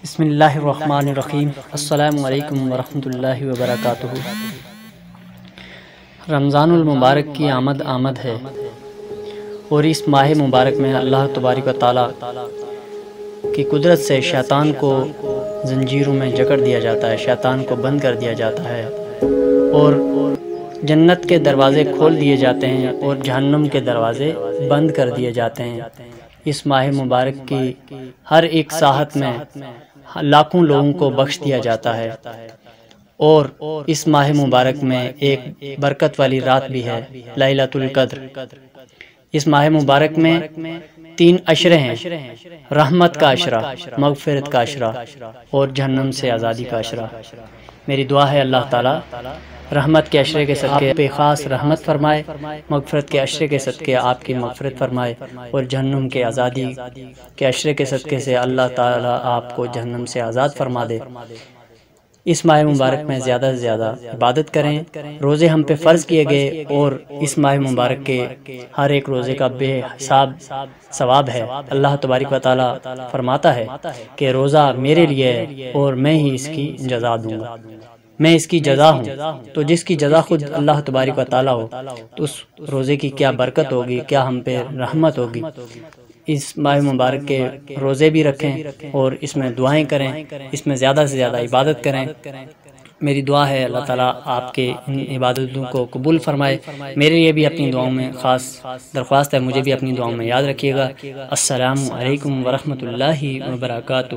بسم اللہ الرحمن الرحیم۔ السلام علیکم ورحمۃ اللہ وبرکاتہ۔ رمضان المبارک کی آمد ہے اور اس ماہ مبارک میں اللہ تبارک و تعالیٰ کی قدرت سے شیطان کو زنجیروں میں جکڑ دیا جاتا ہے، شیطان کو بند کر دیا جاتا ہے اور جنت کے دروازے کھول دیے جاتے ہیں اور جہنم کے دروازے بند کر دیے جاتے ہیں۔ اس ماہ مبارک کی ہر ایک ساحت میں لاکھوں لوگوں کو بخش دیا جاتا ہے اور اس ماہ مبارک میں ایک برکت والی رات بھی ہے، لیلۃ القدر۔ اس ماہ مبارک میں 3 عشرے ہیں، رحمت کا عشرہ، مغفرت کا عشرہ اور جہنم سے آزادی کا عشرہ۔ میری دعا ہے اللہ تعالیٰ رحمت کے عشرے کے صدقے پہ خاص رحمت فرمائے، مغفرت کے عشرے کے صدقے آپ کی مغفرت فرمائے اور جہنم کے آزادی کے عشرے کے صدقے سے اللہ تعالیٰ آپ کو جہنم سے آزاد فرما دے۔ اس ماہ مبارک میں زیادہ سے زیادہ عبادت کریں، روزے ہم پہ فرض کیے گئے اور اس ماہ مبارک کے ہر ایک روزے کا بے حساب ثواب ہے۔ اللہ تبارک و تعالیٰ فرماتا ہے کہ روزہ میرے لیے ہے اور میں ہی اس کی جزا دوں گا، میں اس کی جزا ہوں۔ تو جس کی جزا خود اللہ تبارک و تعالیٰ ہو تو اس روزے کی کیا برکت ہوگی، کیا ہم پہ رحمت ہوگی۔ اس ماہ مبارک کے روزے بھی رکھیں اور اس میں دعائیں کریں، اس میں زیادہ سے زیادہ عبادت کریں۔ میری دعا ہے اللہ تعالیٰ آپ کے ان عبادتوں کو قبول فرمائے۔ میرے لیے بھی اپنی دعاؤں میں خاص درخواست ہے، مجھے بھی اپنی دعاؤں میں یاد رکھیے گا۔ السلام علیکم ورحمۃ اللہ وبرکاتہ۔